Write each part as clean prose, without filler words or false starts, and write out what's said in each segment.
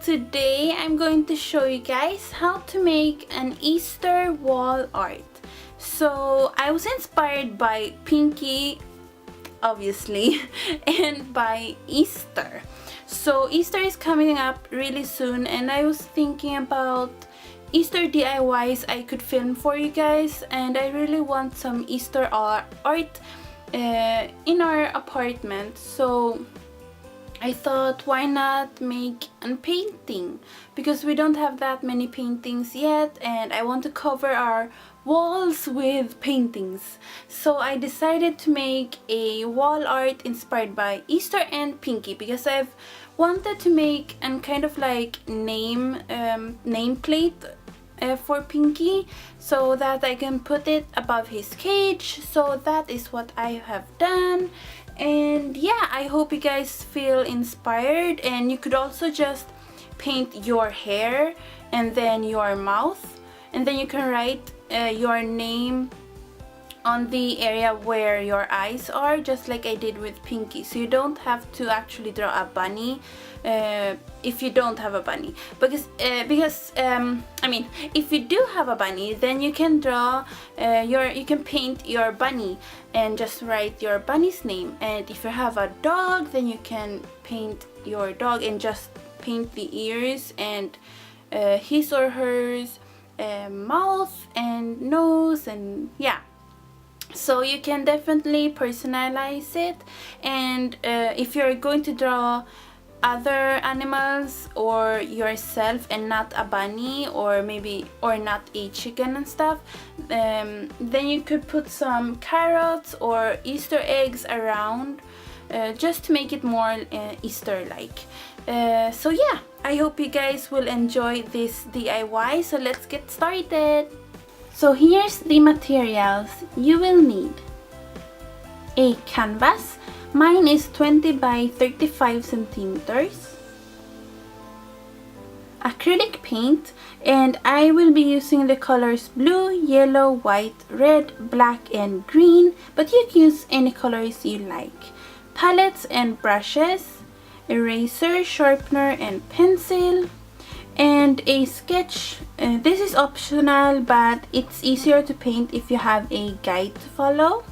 today I'm going to show you guys how to make an Easter wall art. So I was inspired by Pinky, obviously, and by Easter. So Easter is coming up really soon, and I was thinking about Easter DIYs I could film for you guys, and I really want some Easter art in our apartment. So I thought, why not make a painting, because we don't have that many paintings yet, and I want to cover our walls with paintings. So I decided to make a wall art inspired by Easter and Pinky, because I've wanted to make a kind of like nameplate for Pinky, so that I can put it above his cage. So that is what I have done. And yeah, I hope you guys feel inspired, and you could also just paint your hair and then your mouth, and then you can write your name on the area where your eyes are, just like I did with Pinky. So you don't have to actually draw a bunny if you don't have a bunny, because I mean, if you do have a bunny, then you can draw you can paint your bunny and just write your bunny's name. And if you have a dog, then you can paint your dog and just paint the ears and his or hers mouth and nose, and yeah. So you can definitely personalize it. And if you're going to draw other animals or yourself and not a bunny, or not a chicken and stuff, then you could put some carrots or Easter eggs around, just to make it more Easter like. So yeah, I hope you guys will enjoy this DIY. So let's get started. So here's the materials you will need. A canvas. Mine is 20 by 35 centimeters. Acrylic paint, and I will be using the colors blue, yellow, white, red, black, and green, but you can use any colors you like. Palettes and brushes, eraser, sharpener, and pencil, and a sketch. This is optional, but it's easier to paint if you have a guide to follow.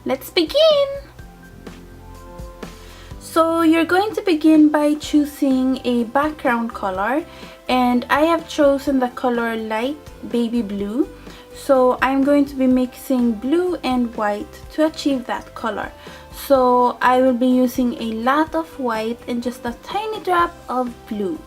Let's begin! So you're going to begin by choosing a background color, and I have chosen the color light baby blue. So I'm going to be mixing blue and white to achieve that color. So I will be using a lot of white and just a tiny drop of blue.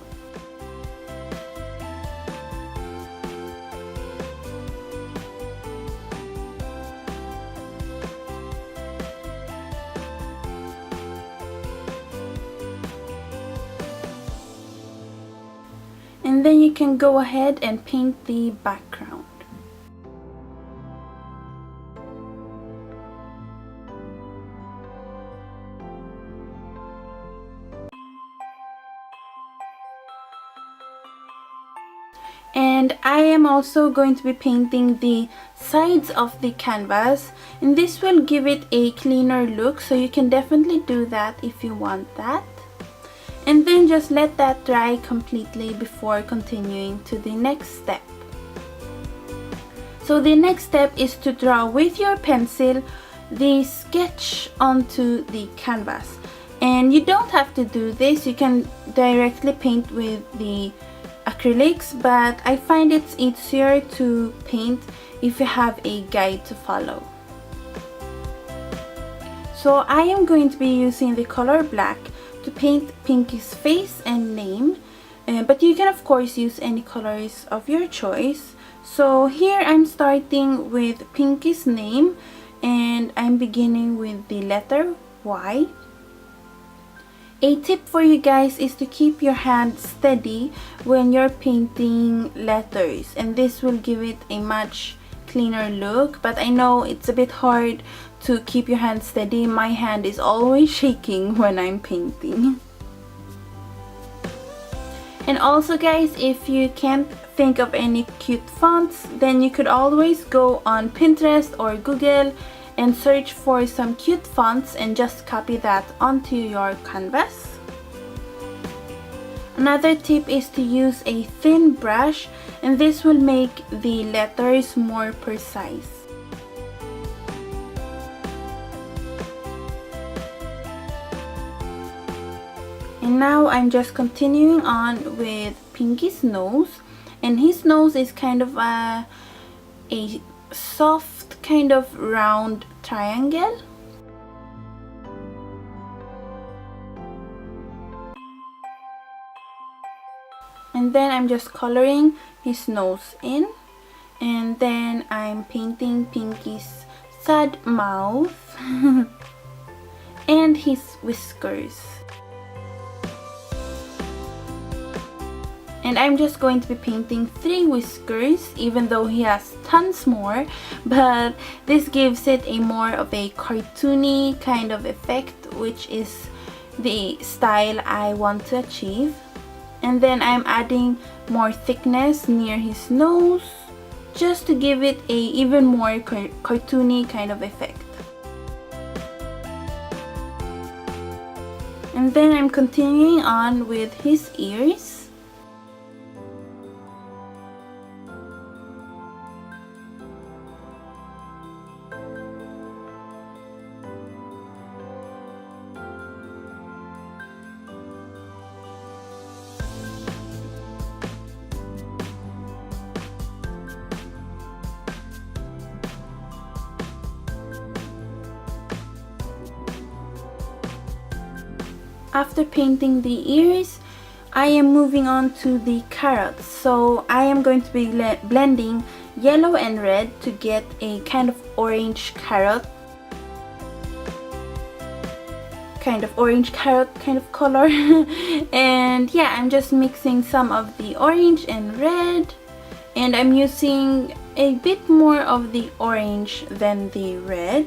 And then you can go ahead and paint the background. And I am also going to be painting the sides of the canvas, and this will give it a cleaner look, so you can definitely do that if you want that. And then just let that dry completely before continuing to the next step. So the next step is to draw with your pencil the sketch onto the canvas. And you don't have to do this, you can directly paint with the acrylics, but I find it's easier to paint if you have a guide to follow. So I am going to be using the color black to paint Pinky's face and name, but you can of course use any colors of your choice. So here I'm starting with Pinky's name, and I'm beginning with the letter Y. A tip for you guys is to keep your hand steady when you're painting letters, and this will give it a much cleaner look. But I know it's a bit hard to keep your hand steady. My hand is always shaking when I'm painting. And also guys, if you can't think of any cute fonts, then you could always go on Pinterest or Google and search for some cute fonts and just copy that onto your canvas. Another tip is to use a thin brush, and this will make the letters more precise. And now I'm just continuing on with Pinky's nose, and his nose is kind of a soft kind of round triangle. And then I'm just coloring his nose in, and then I'm painting Pinky's sad mouth and his whiskers. And I'm just going to be painting 3 whiskers, even though he has tons more, but this gives it a more of a cartoony kind of effect, which is the style I want to achieve. And then I'm adding more thickness near his nose, just to give it a even more cartoony kind of effect. And then I'm continuing on with his ears. After painting the ears, I am moving on to the carrots. So I am going to be blending yellow and red to get a kind of orange carrot. Kind of color. And yeah, I'm just mixing some of the orange and red. And I'm using a bit more of the orange than the red.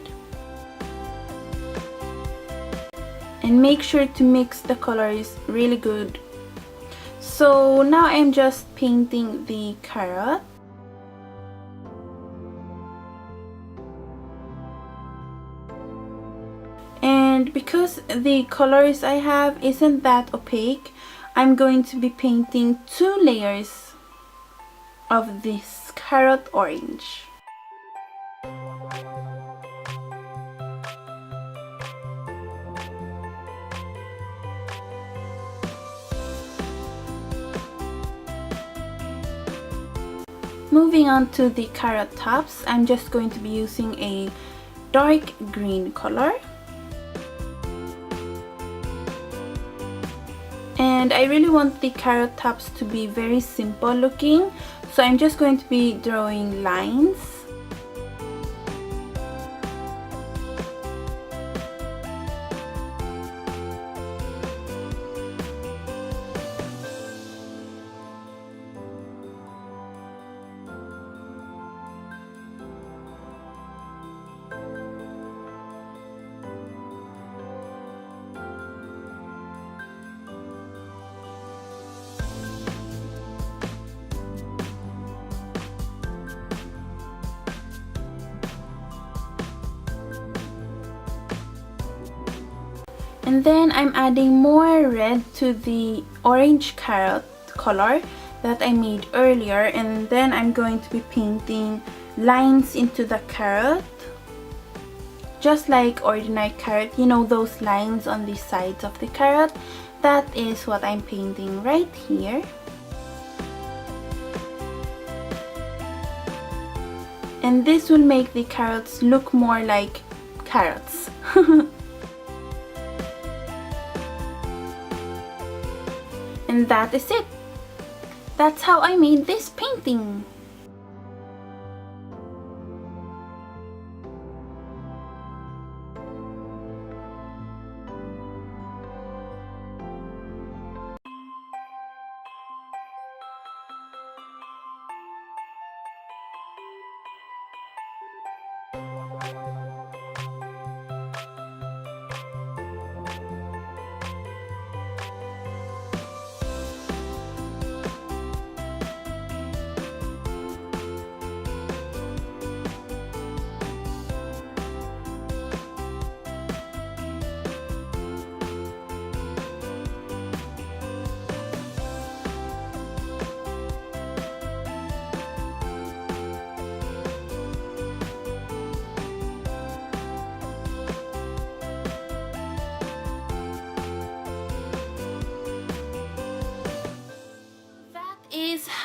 And make sure to mix the colors really good. So now I'm just painting the carrot. And because the colors I have isn't that opaque, I'm going to be painting 2 layers of this carrot orange. Moving on to the carrot tops, I'm just going to be using a dark green color. And I really want the carrot tops to be very simple looking, so I'm just going to be drawing lines. And then I'm adding more red to the orange carrot color that I made earlier, and then I'm going to be painting lines into the carrot, just like ordinary carrot, you know, those lines on the sides of the carrot. That is what I'm painting right here. And this will make the carrots look more like carrots. And that is it. That's how I made this painting.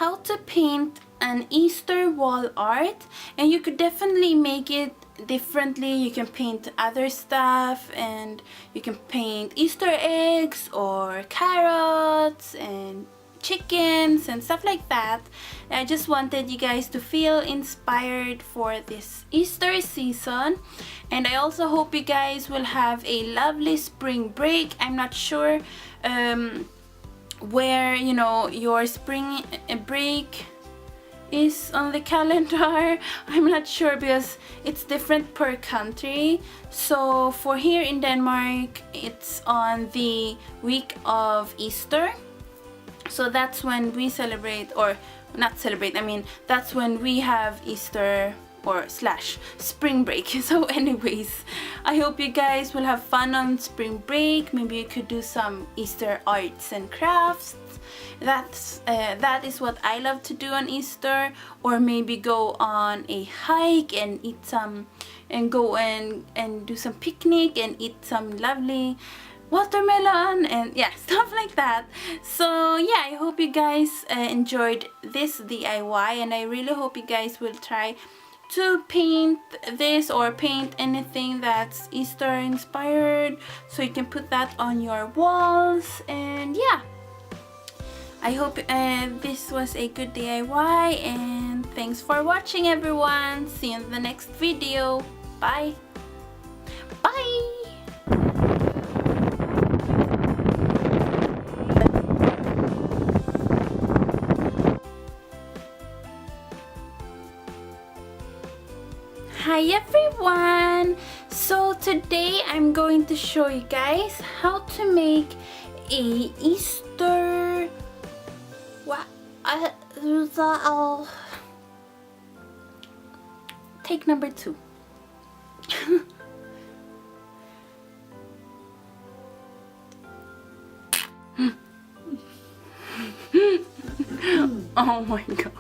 how to paint an Easter wall art, and you could definitely make it differently. You can paint other stuff, and you can paint Easter eggs or carrots and chickens and stuff like that. I just wanted you guys to feel inspired for this Easter season, and I also hope you guys will have a lovely spring break. I'm not sure where, you know, your spring break is on the calendar. I'm not sure because it's different per country. So for here in Denmark, it's on the week of Easter. So that's when we celebrate, or not celebrate, I mean that's when we have Easter or slash spring break. So anyways, I hope you guys will have fun on spring break. Maybe you could do some Easter arts and crafts. That is what I love to do on Easter. Or maybe go on a hike and eat some, and go and do some picnic and eat some lovely watermelon and yeah, stuff like that. So yeah, I hope you guys enjoyed this DIY, and I really hope you guys will try to paint this or paint anything that's Easter inspired, so you can put that on your walls. And yeah, I hope this was a good DIY, and thanks for watching everyone. See you in the next video. Bye. Bye. Hi everyone! So today I'm going to show you guys how to make a Easter... Take number 2. Oh my god.